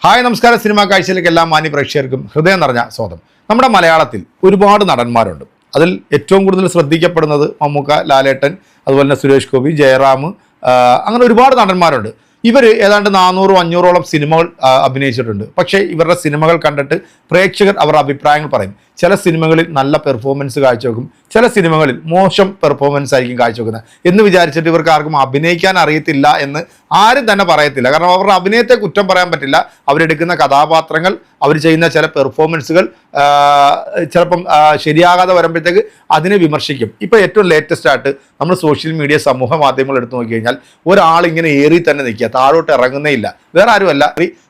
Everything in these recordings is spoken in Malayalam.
ഹായ് നമസ്കാരം. സിനിമാ കാഴ്ചയിലേക്ക് എല്ലാ മാന്യ പ്രേക്ഷകർക്കും ഹൃദയം നിറഞ്ഞ സ്വാഗതം. നമ്മുടെ മലയാളത്തിൽ ഒരുപാട് നടന്മാരുണ്ട്. അതിൽ ഏറ്റവും കൂടുതൽ ശ്രദ്ധിക്കപ്പെടുന്നത് മമ്മൂക്ക, ലാലേട്ടൻ, അതുപോലെ തന്നെ സുരേഷ് ഗോപി, ജയറാം, അങ്ങനെ ഒരുപാട് നടന്മാരുണ്ട്. ഇവർ ഏതാണ്ട് 400-500ഓളം സിനിമകൾ അഭിനയിച്ചിട്ടുണ്ട്. പക്ഷേ ഇവരുടെ സിനിമകൾ കണ്ടിട്ട് പ്രേക്ഷകർ അവരുടെ അഭിപ്രായങ്ങൾ പറയും. ചില സിനിമകളിൽ നല്ല പെർഫോമൻസ് കാഴ്ചവെക്കും, ചില സിനിമകളിൽ മോശം പെർഫോമൻസ് ആയിരിക്കും കാഴ്ചവെക്കുന്നത് എന്ന് വിചാരിച്ചിട്ട് ഇവർക്ക് ആർക്കും അഭിനയിക്കാൻ അറിയത്തില്ല എന്ന് ആരും തന്നെ പറയത്തില്ല. കാരണം അവരുടെ അഭിനയത്തെ കുറ്റം പറയാൻ പറ്റില്ല. അവരെടുക്കുന്ന കഥാപാത്രങ്ങൾ, അവർ ചെയ്യുന്ന ചില പെർഫോമൻസുകൾ ചിലപ്പം ശരിയാകാതെ വരുമ്പോഴത്തേക്ക് അതിനെ വിമർശിക്കും. ഇപ്പോൾ ഏറ്റവും ലേറ്റസ്റ്റ് ആയിട്ട് നമ്മൾ സോഷ്യൽ മീഡിയ, സമൂഹ മാധ്യമങ്ങൾ എടുത്തു നോക്കി കഴിഞ്ഞാൽ ഒരാളിങ്ങനെ ഏറി തന്നെ നിൽക്കുക, താഴോട്ട് ഇറങ്ങുന്നേ ഇല്ല. വേറെ ആരുമല്ല,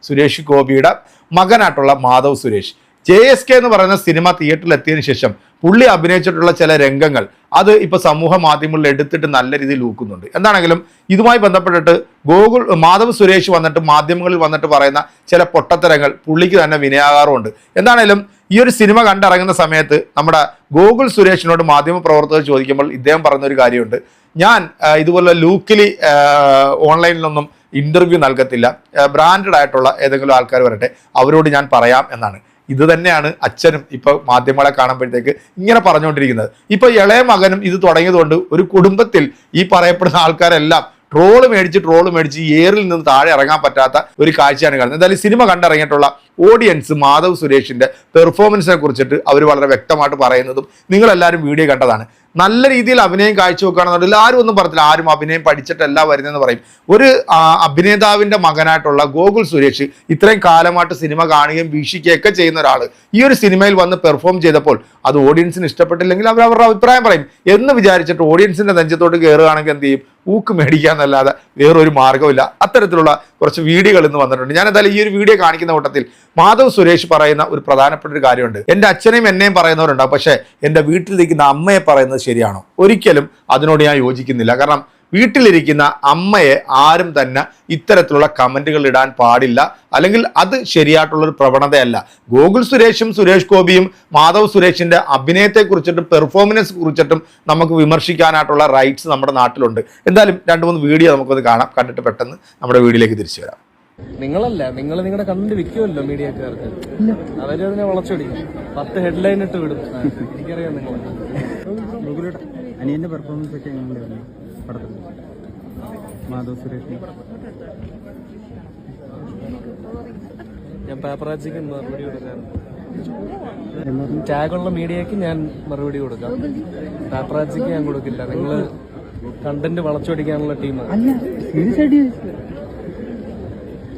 സുരേഷ് ഗോപിയുടെ മകനായിട്ടുള്ള മാധവ് സുരേഷ്. JSK എന്ന് പറയുന്ന സിനിമ തിയേറ്ററിൽ എത്തിയതിനു ശേഷം പുള്ളി അഭിനയിച്ചിട്ടുള്ള ചില രംഗങ്ങൾ അത് ഇപ്പോൾ സമൂഹ മാധ്യമങ്ങളിൽ എടുത്തിട്ട് നല്ല രീതിയിൽ ഊക്കുന്നുണ്ട്. എന്താണെങ്കിലും ഇതുമായി ബന്ധപ്പെട്ടിട്ട് മാധവ് സുരേഷ് വന്നിട്ട് മാധ്യമങ്ങളിൽ വന്നിട്ട് പറയുന്ന ചില പൊട്ടത്തരങ്ങൾ പുള്ളിക്ക് തന്നെ വിനയാകാറുമുണ്ട്. എന്താണെങ്കിലും ഈ ഒരു സിനിമ കണ്ടിറങ്ങുന്ന സമയത്ത് നമ്മുടെ ഗോകുൽ സുരേഷിനോട് മാധ്യമപ്രവർത്തകർ ചോദിക്കുമ്പോൾ ഇദ്ദേഹം പറഞ്ഞൊരു കാര്യമുണ്ട്. ഞാൻ ഇതുപോലെ ലൂക്കിലി ഓൺലൈനിലൊന്നും ഇൻ്റർവ്യൂ നൽകത്തില്ല, ബ്രാൻഡഡ് ആയിട്ടുള്ള ഏതെങ്കിലും ആൾക്കാർ വരട്ടെ, അവരോട് ഞാൻ പറയാം എന്നാണ്. ഇത് തന്നെയാണ് അച്ഛനും ഇപ്പോൾ മാധ്യമങ്ങളെ കാണുമ്പോഴത്തേക്ക് ഇങ്ങനെ പറഞ്ഞുകൊണ്ടിരിക്കുന്നത്. ഇപ്പോൾ ഇളയ മകനും ഇത് തുടങ്ങിയതുകൊണ്ട് ഒരു കുടുംബത്തിൽ ഈ പറയപ്പെടുന്ന ആൾക്കാരെല്ലാം ട്രോള് മേടിച്ച് ഏറിൽ നിന്ന് താഴെ ഇറങ്ങാൻ പറ്റാത്ത ഒരു കാഴ്ചയാണ് കാണുന്നത്. എന്തായാലും സിനിമ കണ്ടിറങ്ങിയിട്ടുള്ള ഓഡിയൻസ് മാധവ് സുരേഷിൻ്റെ പെർഫോമൻസിനെ കുറിച്ചിട്ട് അവർ വളരെ വ്യക്തമായിട്ട് പറയുന്നതും നിങ്ങളെല്ലാവരും വീഡിയോ കണ്ടതാണ്. നല്ല രീതിയിൽ അഭിനയം കാഴ്ചവെക്കുകയാണെന്നുണ്ടെങ്കിൽ ആരും ഒന്നും പറയത്തില്ല, ആരും അഭിനയം പഠിച്ചിട്ടല്ല വരുന്നതെന്ന് പറയും. ഒരു അഭിനേതാവിൻ്റെ മകനായിട്ടുള്ള ഗോകുൽ സുരേഷ് ഇത്രയും കാലമായിട്ട് സിനിമ കാണുകയും വീക്ഷിക്കുകയൊക്കെ ചെയ്യുന്ന ഒരാൾ ഈ ഒരു സിനിമയിൽ വന്ന് പെർഫോം ചെയ്തപ്പോൾ അത് ഓഡിയൻസിന് ഇഷ്ടപ്പെട്ടില്ലെങ്കിൽ അവർ അവരുടെ അഭിപ്രായം പറയും എന്ന് വിചാരിച്ചിട്ട് ഓഡിയൻസിൻ്റെ നെഞ്ചത്തോട്ട് കയറുകയാണെങ്കിൽ എന്ത് ചെയ്യും? ഊക്ക് മേടിക്കാന്നല്ലാതെ വേറൊരു മാർഗ്ഗമില്ല. അത്തരത്തിലുള്ള കുറച്ച് വീഡിയോകൾ ഇന്ന് വന്നിട്ടുണ്ട്. ഞാൻ എന്തായാലും ഈ ഒരു വീഡിയോ കാണിക്കുന്ന കൂട്ടത്തിൽ മാധവ് സുരേഷ് പറയുന്ന ഒരു പ്രധാനപ്പെട്ട ഒരു കാര്യമുണ്ട്. എൻ്റെ അച്ഛനെയും എന്നെയും പറയുന്നവരുണ്ടാവും, പക്ഷേ എൻ്റെ വീട്ടിലിരിക്കുന്ന അമ്മയെ പറയുന്നത് ശരിയാണോ? ഒരിക്കലും അതിനോട് ഞാൻ യോജിക്കുന്നില്ല. കാരണം വീട്ടിലിരിക്കുന്ന അമ്മയെ ആരും തന്നെ ഇത്തരത്തിലുള്ള കമൻറ്റുകൾ ഇടാൻ പാടില്ല, അല്ലെങ്കിൽ അത് ശരിയായിട്ടുള്ളൊരു പ്രവണതയല്ല. ഗോകുൽ സുരേഷും സുരേഷ് ഗോപിയും മാധവ് സുരേഷിൻ്റെ അഭിനയത്തെക്കുറിച്ചിട്ടും പെർഫോമൻസ് കുറിച്ചിട്ടും നമുക്ക് വിമർശിക്കാനായിട്ടുള്ള റൈറ്റ്സ് നമ്മുടെ നാട്ടിലുണ്ട്. എന്തായാലും 2-3 വീഡിയോ നമുക്കൊന്ന് കാണാം, കണ്ടിട്ട് പെട്ടെന്ന് നമ്മുടെ വീഡിയോയിലേക്ക് തിരിച്ചു വരാം. നിങ്ങൾ നിങ്ങളുടെ കണ്ടന്റ് വിൽക്കുമല്ലോ മീഡിയക്കാർക്ക്, അവരതിനെ വളച്ചൊടിക്കും, 10 ഹെഡ്ലൈൻ ഇട്ട് വിടും. എനിക്കറിയാം നിങ്ങൾ അനിയന്റെ പെർഫോമൻസ് ഒക്കെ എങ്ങനെയായിരുന്നു പടത്തിൽ? മാധവ് സുരേഷ് ഞാൻ പേപ്പറാച്ചിക്ക് മറുപടി കൊടുക്കാം, ടാഗുള്ള മീഡിയക്ക് ഞാൻ മറുപടി കൊടുക്കാം, പേപ്പറാച്ചിക്ക് ഞാൻ കൊടുക്കില്ല. നിങ്ങൾ കണ്ടന്റ് വളച്ചൊടിക്കാനുള്ള ടീമാണ്.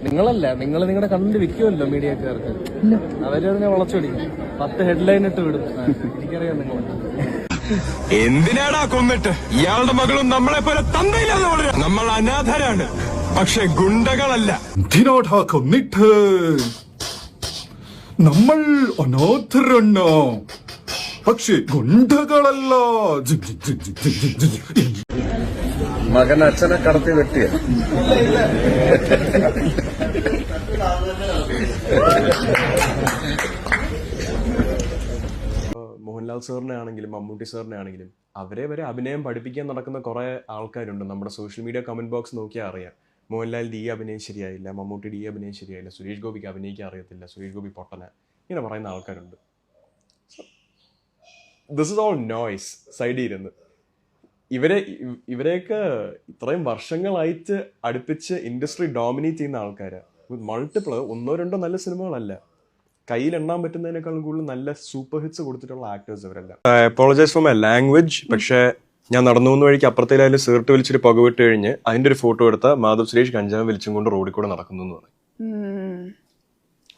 നിങ്ങൾ നിങ്ങളുടെ കണ്ടന്റ് വിൽക്കുമല്ലോ മീഡിയക്കാർക്ക്, അവരതിനെ വളച്ചൊടിക്കും, 10 ഹെഡ്ലൈൻ ഇട്ട് വിടും. എനിക്കറിയാം നിങ്ങൾ എന്തിനാടാ കൊന്നിട്ട്? ഇയാളുടെ മകളും നമ്മളെ പോലെ തന്തയില്ലാതെ വളരെ. നമ്മൾ അനാഥരാണ്, പക്ഷെ ഗുണ്ടകളല്ല. എന്തിനാടാ കൊന്നിട്ട്? നമ്മൾ അനാഥരാണ്, പക്ഷെ ഗുണ്ടകളല്ല. മകൻ അച്ഛനെ കടത്തി വെട്ടിയ മോഹൻലാൽ സാറിനെ ആണെങ്കിലും മമ്മൂട്ടി സാറിനെ ആണെങ്കിലും അവരെ വരെ അഭിനയം പഠിപ്പിക്കാൻ നടക്കുന്ന കുറേ ആൾക്കാരുണ്ട്. നമ്മുടെ സോഷ്യൽ മീഡിയ കമന്റ് ബോക്സ് നോക്കിയാൽ അറിയാം. മോഹൻലാലിൻ്റെ ഈ അഭിനയം ശരിയായില്ല, മമ്മൂട്ടിയുടെ ഈ അഭിനയം ശരിയായില്ല, സുരേഷ് ഗോപിക്ക് അഭിനയിക്കാൻ അറിയത്തില്ല, സുരേഷ് ഗോപി പൊട്ടന, ഇങ്ങനെ പറയുന്ന ആൾക്കാരുണ്ട്. This is all noise. സൈഡിൽ ഇരുന്ന് ഇവരെയൊക്കെ ഇത്രയും വർഷങ്ങളായിട്ട് അടുപ്പിച്ച് ഇൻഡസ്ട്രി ഡോമിനേറ്റ് ചെയ്യുന്ന ആൾക്കാരാണ്. മൾട്ടിപ്പിൾ 1-2 നല്ല സിനിമകളല്ല, കയ്യിലെണ്ണാൻ പറ്റുന്നതിനേക്കാളും കൂടുതൽ നല്ല സൂപ്പർ ഹിറ്റ്സ് കൊടുത്തിട്ടുള്ള ആക്ടേഴ്സ് ഇവരെല്ലാം. Apologise for my language. പക്ഷേ ഞാൻ നടന്നു പോകുന്ന വഴിക്ക് അപ്പുറത്തേലായാലും സീർട്ട് വലിച്ചിട്ട് പുകവിട്ട് കഴിഞ്ഞ് അതിന്റെ ഒരു ഫോട്ടോ എടുത്ത മാധവ് സുരേഷ് കഞ്ചാവ് വലിച്ചും കൊണ്ട് റോഡിൽ കൂടെ നടക്കുന്നു എന്ന് പറയും.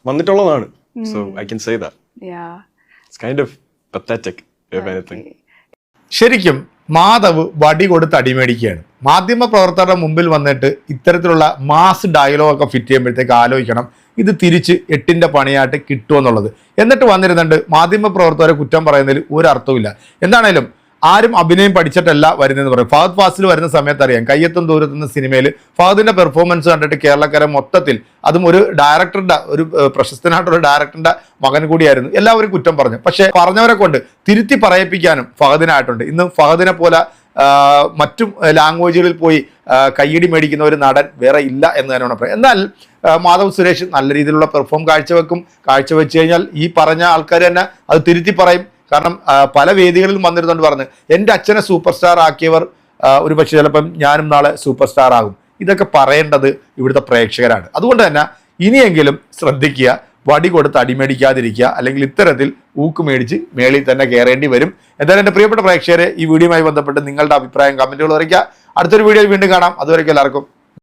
വന്നിട്ടുള്ളതാണ്. So I can say that. It's kind of pathetic if anything. ശരിക്കും മാധവ് വടി കൊടുത്ത് അടിമേടിക്കുകയാണ്. മാധ്യമ പ്രവർത്തകരുടെ മുമ്പിൽ വന്നിട്ട് ഇത്തരത്തിലുള്ള മാസ് ഡയലോഗൊക്കെ ഫിറ്റ് ചെയ്യുമ്പോഴത്തേക്ക് ആലോചിക്കണം ഇത് തിരിച്ച് 8ന്റെ പണിയായിട്ട് കിട്ടുമെന്നുള്ളത്. എന്നിട്ട് വന്നിരുന്നുണ്ട് മാധ്യമ പ്രവർത്തകരെ കുറ്റം പറയുന്നതിൽ ഒരർത്ഥവുമില്ല. എന്താണേലും ആരും അഭിനയം പഠിച്ചിട്ടല്ല വരുന്നതെന്ന് പറയും. ഫഹദ് ഫാസിൽ വരുന്ന സമയത്ത് അറിയാം, കയ്യെത്തും ദൂരത്തുന്ന സിനിമയിൽ ഫഹദിന്റെ പെർഫോമൻസ് കണ്ടിട്ട് കേരളക്കരെ മൊത്തത്തിൽ, അതും ഒരു ഡയറക്ടറുടെ, ഒരു പ്രശസ്തനായിട്ടുള്ള ഡയറക്ടറിന്റെ മകൻ കൂടിയായിരുന്നു, എല്ലാവരും കുറ്റം പറഞ്ഞു. പക്ഷെ പറഞ്ഞവരെ കൊണ്ട് തിരുത്തി പറയിപ്പിക്കാനും ഫഹദിനായിട്ടുണ്ട്. ഇന്ന് ഫഹദിനെ പോലെ മറ്റു ലാംഗ്വേജുകളിൽ പോയി കയ്യടി മേടിക്കുന്ന ഒരു നടൻ വേറെ ഇല്ല എന്ന് തന്നെയാണ് പറയുന്നത്. എന്നാൽ മാധവ് സുരേഷ് നല്ല രീതിയിലുള്ള പെർഫോം കാഴ്ചവെച്ച് കഴിഞ്ഞാൽ ഈ പറഞ്ഞ ആൾക്കാർ തന്നെ അത് തിരുത്തി പറയും. കാരണം പല വേദികളിലും വന്നിരുന്നുകൊണ്ട് പറഞ്ഞ് എൻ്റെ അച്ഛനെ സൂപ്പർ സ്റ്റാർ ആക്കിയവർ ഒരു പക്ഷേ ചിലപ്പം ഞാനും നാളെ സൂപ്പർ സ്റ്റാർ ആകും. ഇതൊക്കെ പറയേണ്ടത് ഇവിടുത്തെ പ്രേക്ഷകരാണ്. അതുകൊണ്ട് തന്നെ ഇനിയെങ്കിലും ശ്രദ്ധിക്കുക, വടി കൊടുത്ത് അടിമേടിക്കാതിരിക്കുക, അല്ലെങ്കിൽ ഇത്തരത്തിൽ ഊക്ക് മേടിച്ച് മേളിൽ തന്നെ കയറേണ്ടി വരും. എന്തായാലും എൻ്റെ പ്രിയപ്പെട്ട പ്രേക്ഷകരെ, ഈ വീഡിയോയുമായി ബന്ധപ്പെട്ട് നിങ്ങളുടെ അഭിപ്രായം കമൻറ്റുകൾ അറിയിക്കുക. അടുത്തൊരു വീഡിയോയിൽ വീണ്ടും കാണാം. അതുവരെയ്ക്കും എല്ലാവർക്കും